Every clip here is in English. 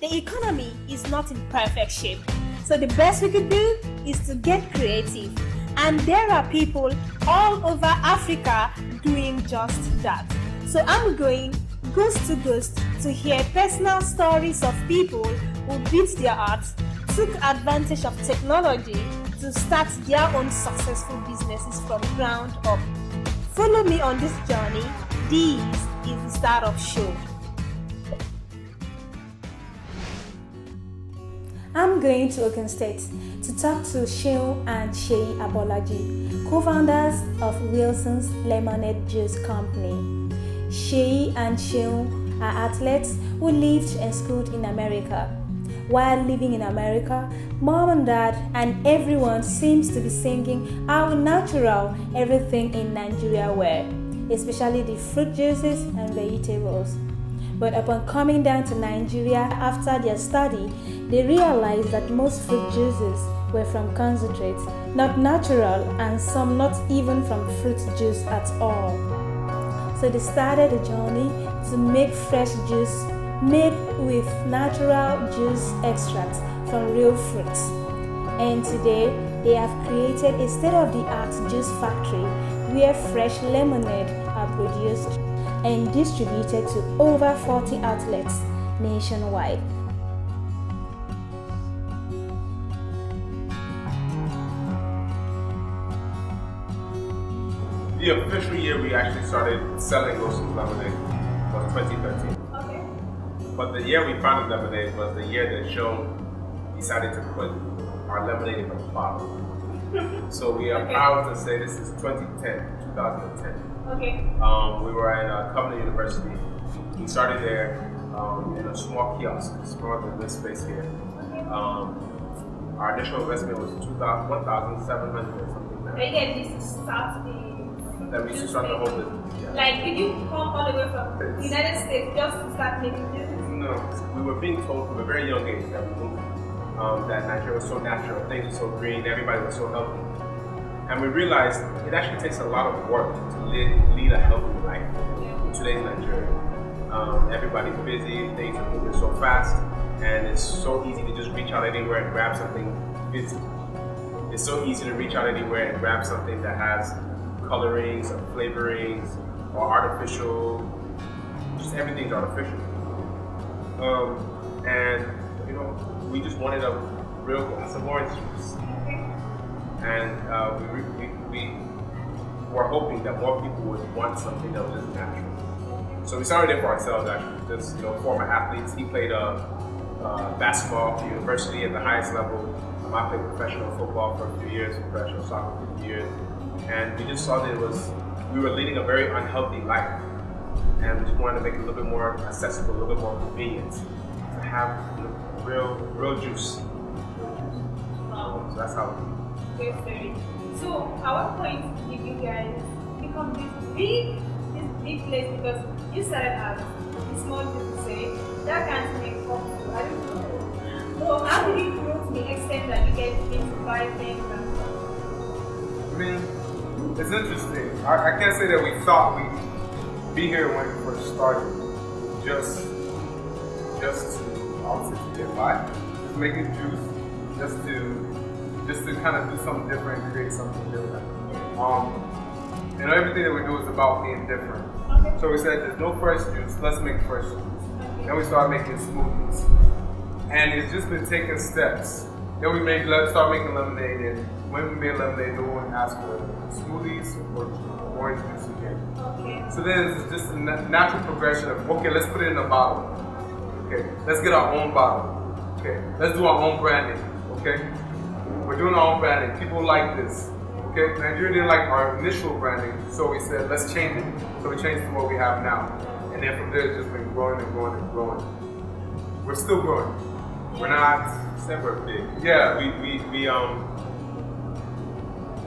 the economy is not in perfect shape. So the best we could do is to get creative. And there are people all over Africa doing just that. So I'm going ghost to hear personal stories of people who beat their odds, took advantage of technology to start their own successful businesses from ground up. Follow me on this journey. This is the Startup Show. I'm going to Ogun State to talk to Seun and Seyi Abolaji, co-founders of Wilson's Lemonade Juice Company. Seyi and Seun are athletes who lived and schooled in America. While living in America, mom and dad and everyone seems to be singing how natural everything in Nigeria were, especially the fruit juices and vegetables. But upon coming down to Nigeria after their study, they realized that most fruit juices were from concentrates, not natural, and some not even from fruit juice at all. So they started a journey to make fresh juice made with natural juice extracts from real fruits. And today, they have created a state-of-the-art juice factory where fresh lemonade are produced and distributed to over 40 outlets nationwide. The official year we actually started selling Wilson's lemonade was 2013. Okay. But the year we founded lemonade was the year that Sean decided to put our lemonade in a bottle. So we are proud to say this is 2010. Okay. We were at Covenant University. We started there in a small kiosk, smaller than this space here. Our initial investment was $1,700 or something like that. Again, this is start That we should start the whole business. Yeah. Like, did you come all the way from the United States just to start making juices? No, we were being told from a very young age that we moved, that Nigeria was so natural, things were so green, everybody was so healthy. And we realized it actually takes a lot of work to lead a healthy life in today's Nigeria. Everybody's busy, things are moving so fast, and it's so easy to just reach out anywhere and grab something busy. It's so easy to reach out anywhere and grab something that has colorings or flavorings or artificial, just everything's artificial. And we just wanted a real glass of orange juice. And we were hoping that more people would want something that was just natural. So we started it for ourselves actually, just former athletes. He played basketball at university at the highest level. I played professional football for a few years, professional soccer for a few years. And we just saw that we were leading a very unhealthy life. And we just wanted to make it a little bit more accessible, a little bit more convenient to have real juice. So that's how we do it. So at what point did you guys become this big place? Because you started as a small business, say that can't make up to, I don't know. So how did it grow to the extent that you guys begin to buy things and stuff? I mean, it's interesting. I can't say that we thought we'd be here when we first started. Just to get by, just making juice, just to kind of do something different, create something different. And everything that we do is about being different. Okay. So we said, there's no fresh juice, let's make fresh juice. Then we started making smoothies, and it's just been taking steps. Then we start making lemonade, and when we made lemonade, no one asked for smoothies or orange juice again. Okay. So then it's just a natural progression of, okay, let's put it in a bottle. Okay, let's get our own bottle. Okay, let's do our own branding. Okay, we're doing our own branding. People like this. Okay, Nigeria didn't like our initial branding, so we said, let's change it. So we changed to what we have now. And then from there, it's just been growing and growing and growing. We're still growing. We're not. Said we're big. Yeah.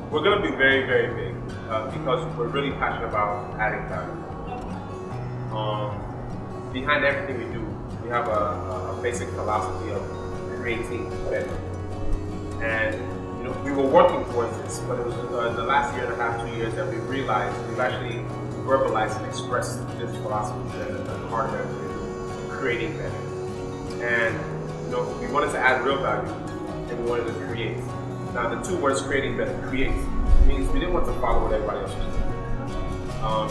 We're gonna be very, very big because we're really passionate about adding value. Behind everything we do, we have a basic philosophy of creating better. And we were working towards this, but it was the last year and a half, 2 years that we realized we've actually verbalized and expressed this philosophy at the heart of creating better. And we wanted to add real value, and we wanted to create. Now the two words creating better, create, means we didn't want to follow what everybody else was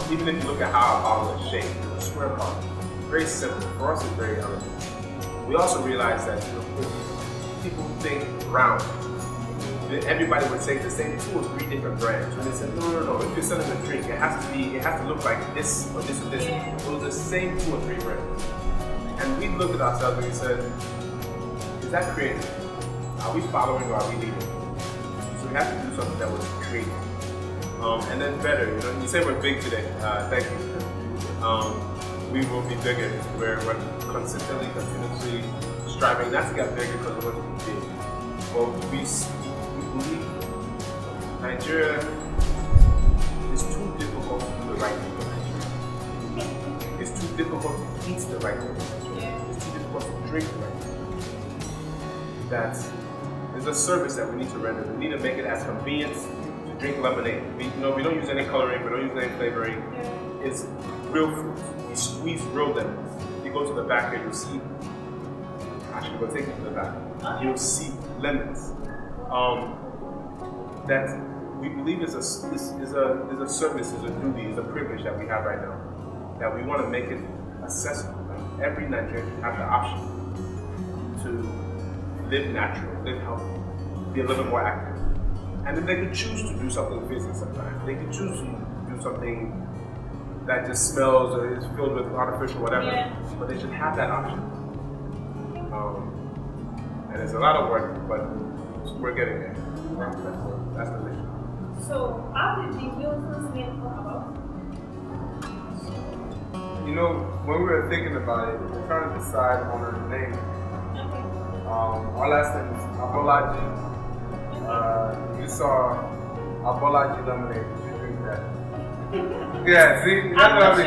doing. Even if you look at how our bottle is shaped, it's a square bottle. Very simple. For us, it's very elegant. We also realized that people think round. Everybody would say the same 2 or 3 different brands. And they said, no. If you're selling a drink, it has to look like this or this or this. It was the same 2 or 3 brands. And we looked at ourselves and we said, is that creative? Are we following or are we leading? So we have to do something that was creative. And then better, you say we're big today. Thank you. We will be bigger. We're consistently, continuously striving not to get bigger because we want to be big. But we believe Nigeria is too difficult to do the right thing. It's too difficult to eat the right thing. It's too difficult to drink the right thing. That there's a service that we need to render. We need to make it as convenient to drink lemonade. We don't use any coloring, we don't use any flavoring. It's real fruit. We squeeze real lemons. If you go to the back here, you'll see. Actually, we'll take you to the back. You'll see lemons. That we believe is a service, is a duty, is a privilege that we have right now. That we want to make it accessible. Like every Nigerian should have the option to live natural, live healthy, be a little bit more active. And then they could choose to do something physical sometimes. They could choose to do something that just smells or is filled with artificial whatever. But they should have that option. And it's a lot of work, but we're getting there. That's the mission. So, how did the Wilson's name come about? When we were thinking about it, we were trying to decide on our name. Okay. Our last name is Abolaji. You saw Abolaji lemonade. Did you drink that? Yeah, see? That's what I mean.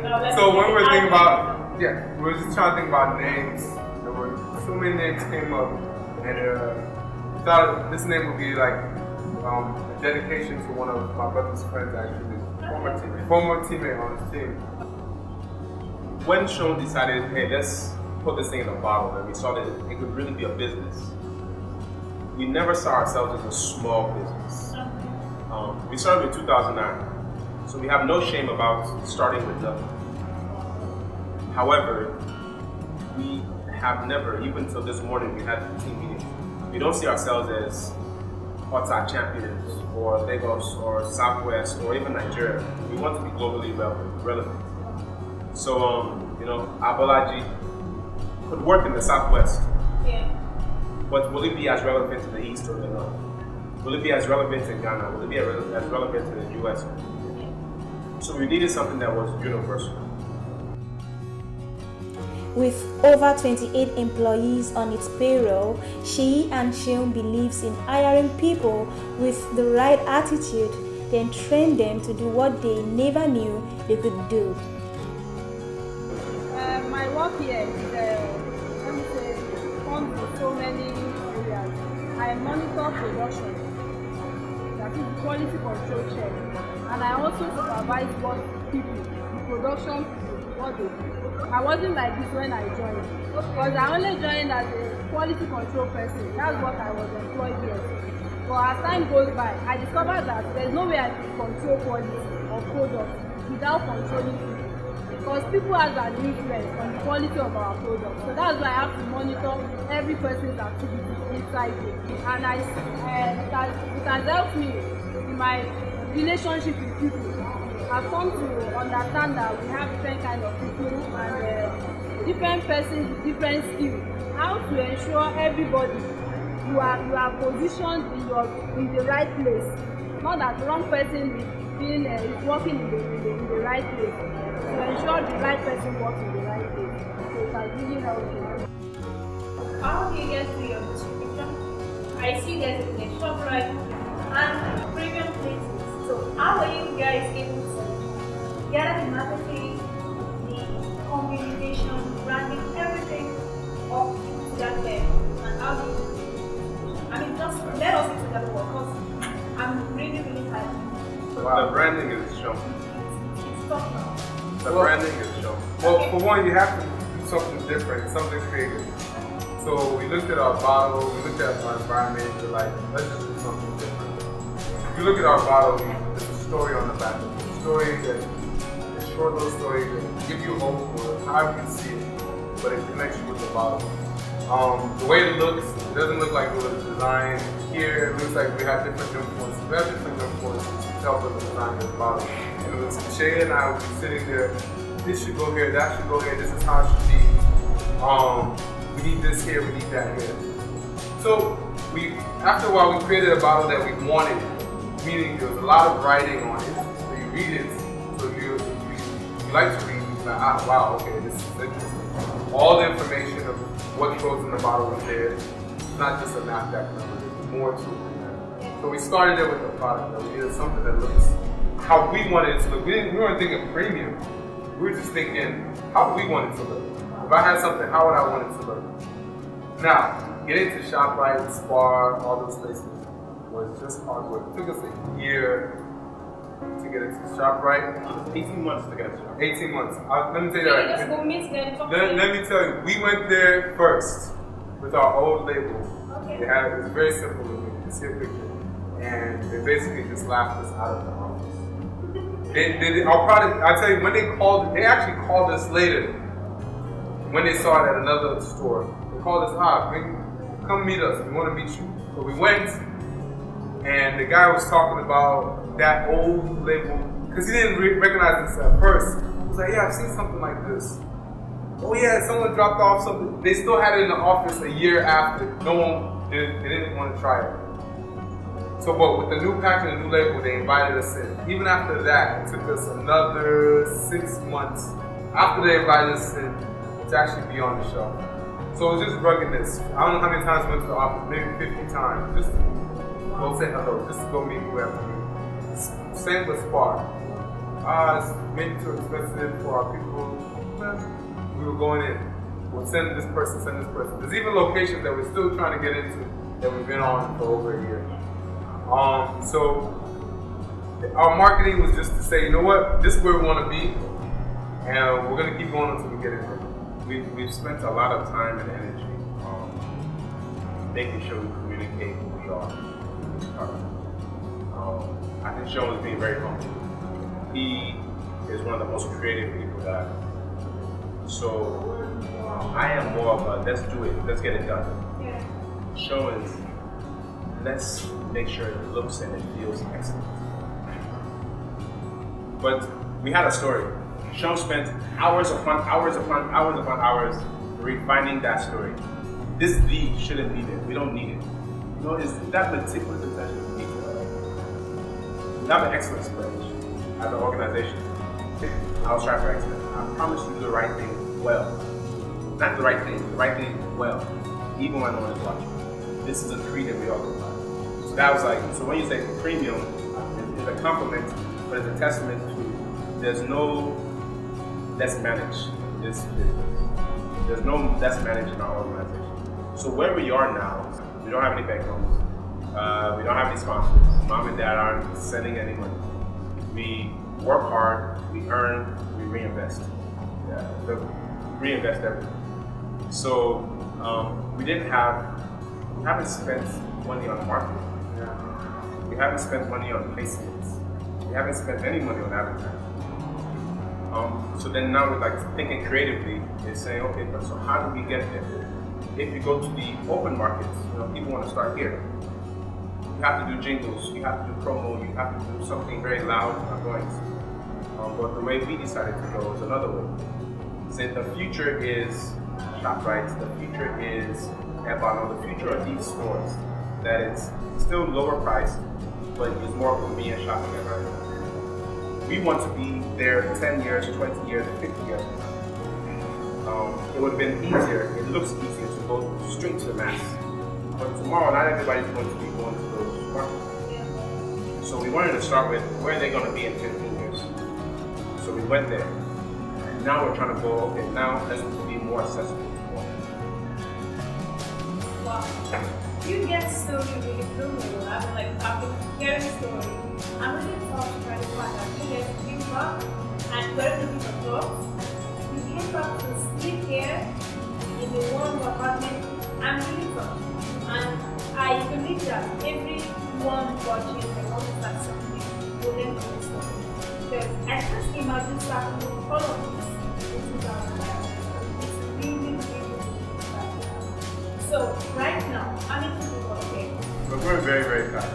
Sure. So when we were thinking about, we were just trying to think about names. There were so many names came up, and we thought this name would be like a dedication to one of my brother's friends, actually, former teammate on his team. When Sean decided, hey, let's put this thing in a bottle, and we saw that it could really be a business. We never saw ourselves as a small business. We started in 2009, so we have no shame about starting with nothing. However, we have never, even until this morning, we had team meetings. We don't see ourselves as Ota champions, or Lagos, or Southwest, or even Nigeria. We want to be globally relevant. So, Abolaji could work in the Southwest. But will it be as relevant to the East or the North? Will it be as relevant in Ghana? Will it be as relevant to the US? So we needed something that was universal. With over 28 employees on its payroll, Sheyi and Sheung believes in hiring people with the right attitude, then train them to do what they never knew they could do. My work here is comes with so many areas. I monitor production, that is quality control check, and I also supervise what people, the production, what they do. I wasn't like this when I joined, because I only joined as a quality control person. That's what I was employed with. But as time goes by, I discovered that there's no way I can control quality or product without controlling people. Because people have an influence on the quality of our product. So that's why I have to monitor every person's activity inside it. And it has helped me in my relationship with people. I've come to understand that we have different kinds of people and different persons with different skills. How to ensure everybody you are positioned in the right place. Not that the wrong person is working in the right place. To ensure the right person works in the right place. So it has really helped me. How do you get to your distribution? I see there's a ShopRite and premium places. So how are you guys able to gather the marketing, the communication, branding, everything up to that level? And how do you do it? Just let us into that work, because I'm really, really happy. Wow. The branding is shown. It's tough now. The branding is shown. Well, for one, you have to something different, something creative. So we looked at our bottle, we looked at our environment, we're like, let's just do something different. If you look at our bottle, there's a story on the back of it. A story that, a short little story that gives you hope for how you can see it, but it connects you with the bottle. The way it looks, it doesn't look like it was designed here. It looks like we have different influences. We have different influences to help us design this bottle. And it was Shay and I would be sitting there, this should go here, that should go here, this is how it should be. We need this here, we need that here. So after a while we created a bottle that we wanted, meaning there was a lot of writing on it. So you read it, so if you like to read, you're like, ah, wow, okay, this is interesting. All the information of what goes in the bottle was there. It's not just a NASDAQ number, there's more to it than that. So we started there with the product, that we needed something that looks how we wanted it to look. We weren't thinking premium. We were just thinking how we wanted it to look. If I had something, how would I want it to look? Now, getting to ShopRite, Spar, all those places was just hard work. It took us a year to get into ShopRite. 18 months to get into ShopRite. 18 months. Let me tell you Just go meet them. let me tell you, we went there first with our old label. Okay. They had it was very simple. You can see a picture, and they basically just laughed us out of the office. Our product. I tell you, when they actually called us later. When they saw it at another store, they called us, come meet us, we want to meet you. So we went, and the guy was talking about that old label, because he didn't recognize us at first. He was like, yeah, I've seen something like this. Oh yeah, someone dropped off something. They still had it in the office a year after. No one, they didn't want to try it. So, but with the new packaging, the new label, they invited us in. Even after that, it took us another 6 months after they invited us in to actually be on the show. So it was just ruggedness. I don't know how many times we went to the office, maybe 50 times, just to go say hello, just to go meet whoever. Same with Spar. It's maybe too expensive for our people. We were going in. We'll send this person, send this person. There's even locations that we're still trying to get into that we've been on for over a year. So our marketing was just to say, you know what, this is where we want to be, and we're going to keep going until we get it there. We've spent a lot of time and energy making sure we communicate who we are. I think Sean was being very humble. He is one of the most creative people that I know. So I am more of a let's do it, let's get it done. Yeah. Sean is let's make sure it looks and it feels excellent. But we had a story. Sean spent hours upon hours upon hours upon hours refining that story. This D shouldn't need it. We don't need it. You know, is that meticulous attention to detail? We have an excellence pledge as an organization. I'll strive for excellence. I promise to do the right thing well. Not the right thing well, even when no one is watching. This is a creed that we all go by. So that was like, so when you say premium, it's a compliment, but it's a testament to there's no less managed in this business. There's no less managed in our organization. So where we are now, we don't have any bank loans. We don't have any sponsors. Mom and dad aren't sending any money. We work hard, we earn, we reinvest. We reinvest everything. So we haven't spent money on marketing. We haven't spent money on placements. We haven't spent any money on advertising. So then now we're like thinking creatively and saying, okay, but so how do we get there? If you go to the open markets, people want to start here. You have to do jingles, you have to do promo, you have to do something very loud and noise. But the way we decided to go is another way. Say the future is ShopRite, the future is Ebano, the future of these stores that it's still lower priced, but it's more convenient shopping environment. We want to be there 10 years, 20 years, 50 years. It would have been easier, it looks easier to go straight to the mass. But tomorrow, not everybody's going to be going to those markets. So we wanted to start with where are they going to be in 15 years. So we went there. And now we're trying to go, okay, now let's be more accessible to more. Wow. You get story really through. I'm like, after hearing the story, I'm really tough to try to find out. You guys came back and were looking for jobs. You came back to sleep here we're very, very fast.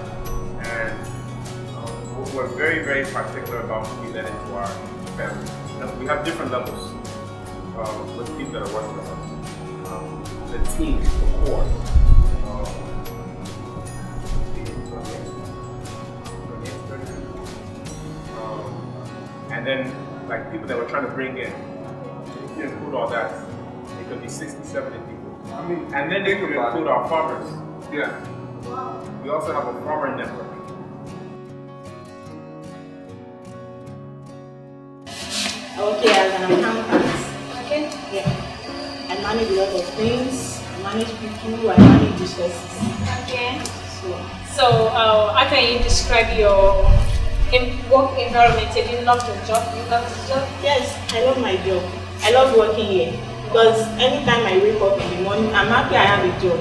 And we're very, very particular about who we let into our family. Now, we have different levels with people that are working with us. The team, the core. And then, like, people that we're trying to bring in, if you include all that, it could be 60, 70 people. I mean, And then they could include our farmers. yeah. We also have a farmer network. Okay, as an accountant, Okay. yeah, I manage a lot of things. I manage people. I manage resources. Okay. So How can you describe your work environment? Do you love your job? You love the job? yes, I love my job. I love working here because anytime I wake up in the morning, I'm happy I have a job.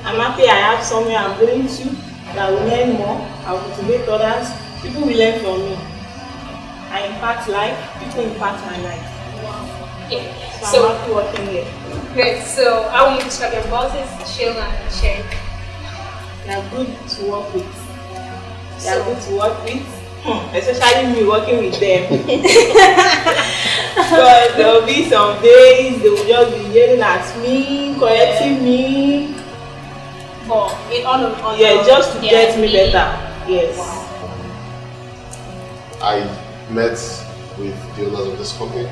I'm happy I have somewhere I'm going to that will learn more. I will motivate others. People will learn from me. I impact life. People impact my life. Yeah. So I'm happy working here. Great. So how will you describe your bosses, Sheila and Sherry? They are good to work with. They are So- good to work with, especially me working with them. Because there will be some days they will just be yelling at me, correcting me. Or on Yeah, just to get me really? better. Yes. I met with the owners of this company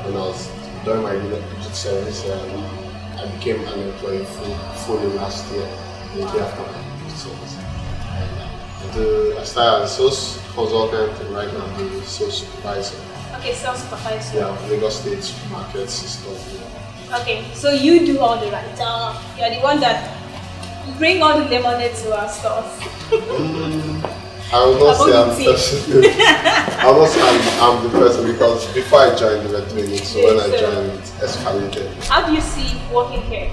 when I was doing my digital service. I became an employee fully last year, the year after my digital service. I started as a sales consultant and right now I'm the sales supervisor. Okay, sales supervisor. Yeah, Lagos State supermarket system. Okay, so you do all the right job. You're the one that bring all the lemonade to our stores. I will not say I'm Ability. the person. I will not say I'm the person because before I joined, they were doing it. So when I joined, it escalated. How do you see working here?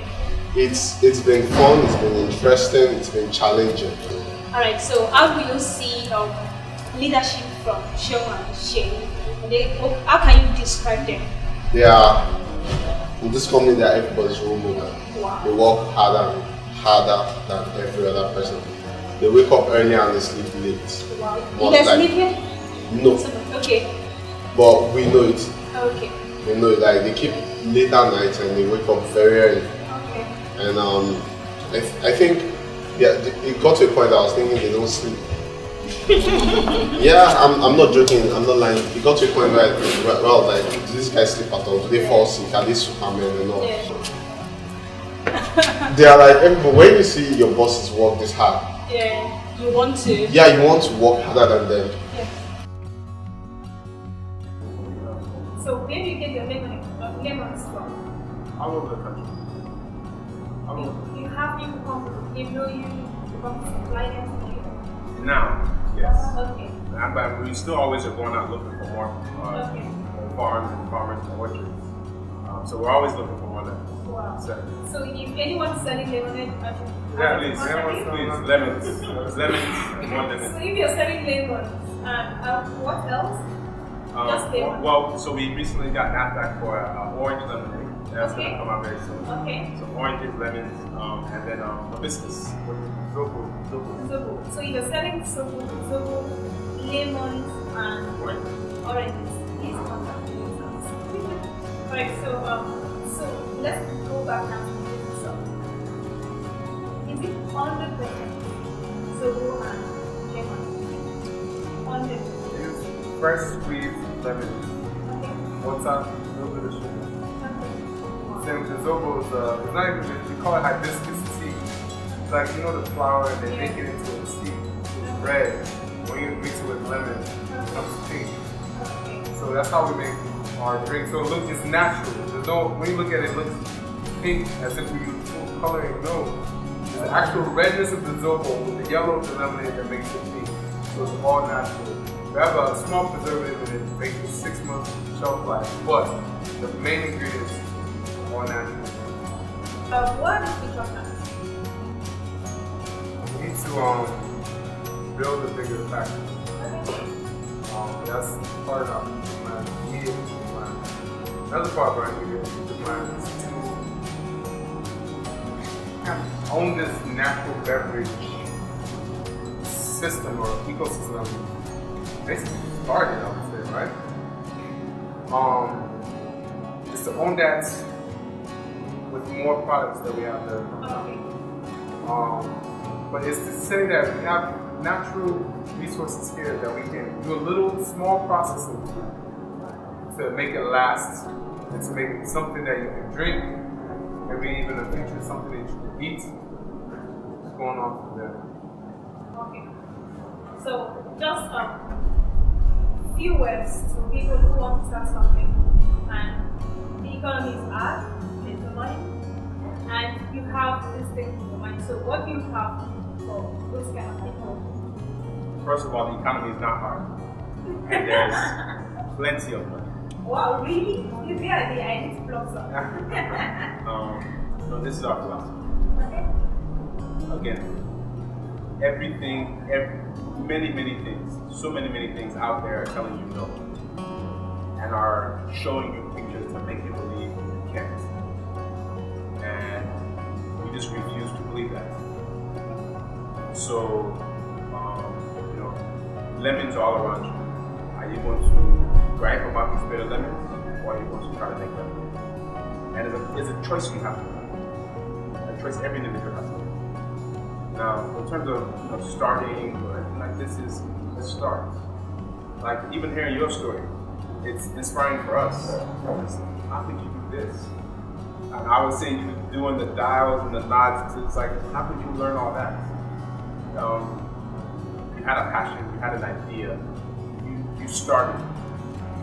It's been fun. It's been interesting. It's been challenging. Alright, so how do you see leadership from Sheila and Sherry? How can you describe them? They are in this company. They are everybody's role model. Wow. They work harder than every other person. They wake up early and they sleep late. Wow. But You guys like- live here? No, Okay. but we know it. Okay. They know it. Like they keep late at night and they wake up very early. Okay. And I think it got to a point that I was thinking they don't sleep. Yeah, I'm not joking. I'm not lying. It got to a point where I was like, do these guys sleep at all? Do they fall sick? Are they Superman and all? Yeah. They are like, when you see your bosses work this hard, Yeah. You want to? yeah, you want to work harder than them. Yeah. So where do you get your lemons from? All over the country. All over. You have people come, they know you come to supply them to you. Now, yes. Okay. But we still always are going out looking for more Okay. farms and farmers and orchards. So we're always looking for more lemons. Wow. So, So if anyone's selling lemonade, yeah, please, lemons, lemons, lemons, more So lemons. if you're selling lemons, what else? Just lemon. Well, so we recently got NAFDAC for orange lemonade. That's Okay. gonna come out very soon. Okay. So oranges, lemons, and then hibiscus. Zobo. Zobo. So you're selling zobo, lemons, and Oranges. oranges. Please contact me. Alright, so let's go back now to the business of. Is it 100% zobo and lemon? 100%. Use fresh squeezed lemon, Okay. water, a little bit of sugar. Okay. Same with the zobo is it's not even, we call it hibiscus tea. It's like, you know the flower and they make it into a tea. It's red. When you mix it with lemon, it becomes pink. Okay. So that's how we make our drink. So it looks, it's natural. There's no, when you look at it, it looks pink as if we use full coloring. No. It's the actual redness of the zobo with the yellow of the lemonade that makes it pink. So it's all natural. We have a small preservative in it to make it 6 months shelf life, but the main ingredients are all natural. What is the chocolate? We need to build a bigger factory. That's part of my immediate plan. Another part of our immediate plan is to own this natural beverage system or ecosystem that we basically started, I would say, right? Is to own that with more products that we have there. Okay. But it's to say that we have natural resources here that we can do a little small processing to make it last and to make it something that you can drink, maybe even in the future something that you can eat. What's going on from there? Okay. So just few words to people who want to start something, and the economy is hard, there's no money, and you have this thing in your mind. So what do you have for those kind of people? First of all, the economy is not hard, and there's plenty of money. Wow, really? You see, I need to block some. No, this is our philosophy. Okay. Again, many things, so many things out there are telling you no, and are showing you pictures to make you believe you can't, and we just refuse to believe that. So, lemons all around you. Are you going to gripe about these bitter lemons, or are you going to try to make lemons? And it's a choice you have to make. A choice every individual has to make. Now, in terms of starting, like this is a start. Like even hearing your story, it's inspiring for us. How could you do this? And I was seeing you doing the dials and the nods. It's like, how could you learn all that? You had a passion, you had an idea, you started.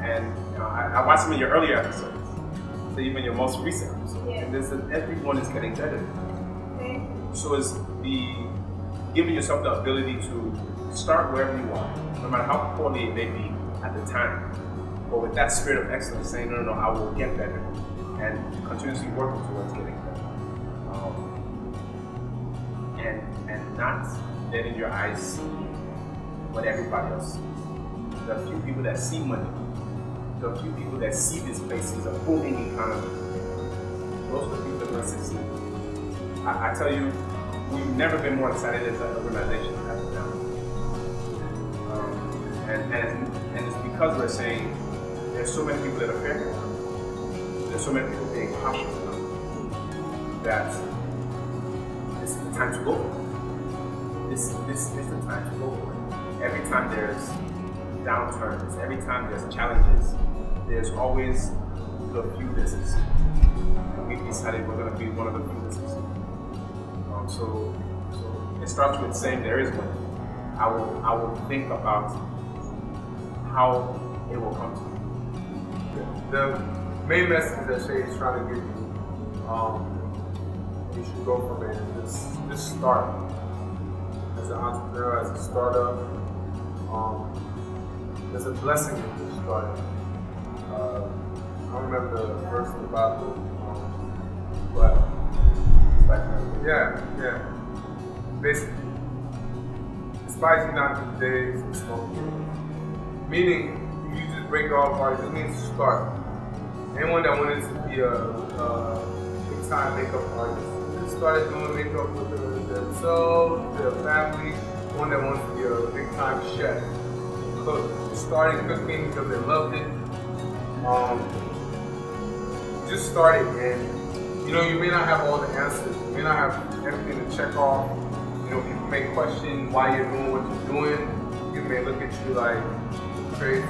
And I watched some of your earlier episodes, so even your most recent episode. Yeah. And everyone is getting better. Okay. So it's giving yourself the ability to start wherever you want, no matter how poorly it may be at the time. But with that spirit of excellence, saying, no, I will get better, and continuously working towards getting better. And not letting your eyes see what everybody else sees. There are a few people that see money. There are a few people that see this place as a booming economy. Those are the people that are going to succeed. I tell you, we've never been more excited as an organization as now. And it's because we're saying there's so many people that are fearful. There's so many people being cautious now that this is the time to go for it. This is the time to go for it. Every time there's downturns, every time there's challenges, there's always the few that succeed. And we've decided we're going to be one of the few that succeed. So it starts with saying there is money. I will think about how it will come to me. The main message that Shay is trying to give you, you should go from it. Just start. As an entrepreneur, as a startup, there's a blessing in just starting. I remember the verse in the Bible, but yeah. Basically, despise you not the days of small beginnings. Meaning, if you just break it all apart, it just means to start. Anyone that wanted to be a big time makeup artist, just started doing makeup with themselves, their family. One that wants to be a big time chef, cook, started cooking because they loved it. Just started, and you may not have all the answers. You may not have everything to check off. People may question why you're doing what you're doing. People may look at you like crazy.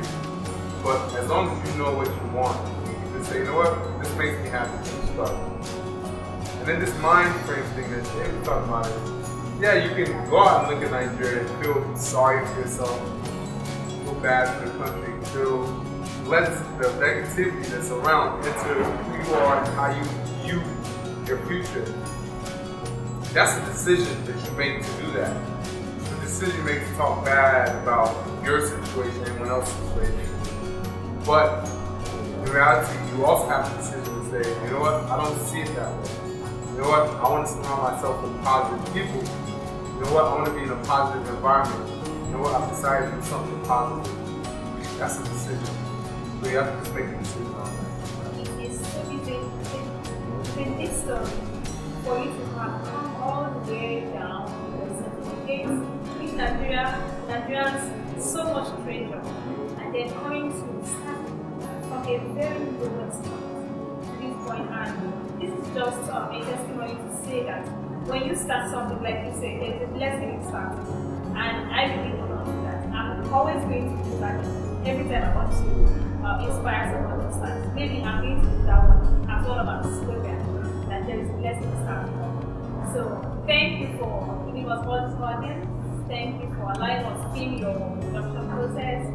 But as long as you know what you want, you can say, you know what, this makes me happy. Start. And then this mind frame thing that Jay was talking about is, yeah, you can go out and look at Nigeria and feel sorry for yourself, feel bad for the country, let the negativity that's around enter who you are and how you view your future. That's a decision that you make to do that. It's a decision you make to talk bad about your situation and anyone else's situation. But in reality, you also have the decision to say, you know what, I don't see it that way. You know what, I want to surround myself with positive people. You know what, I want to be in a positive environment. You know what, I've decided to do something positive. That's a decision. So you have to just make a decision on that. In this story, for you to have come all the way down to the certificates, which Nigeria Nigerians so much treasure, and then coming to start from a very lowest point to this point. And this is just a testimony to say that when you start something, like you say, there's a blessing in starting. And I believe on that. I'm always going to do that every time I want to inspire someone to start. Maybe I'm going to do that one as well about slogan, that there is a blessing in starting. So thank you for giving us all this audience. Thank you for allowing us to see your production process.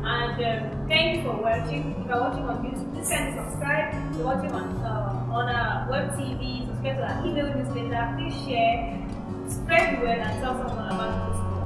And thank you for watching. If you're watching on YouTube, please kindly subscribe. If you're watching on our web TV, subscribe to our email newsletter. Please share, spread the word, and tell someone about this.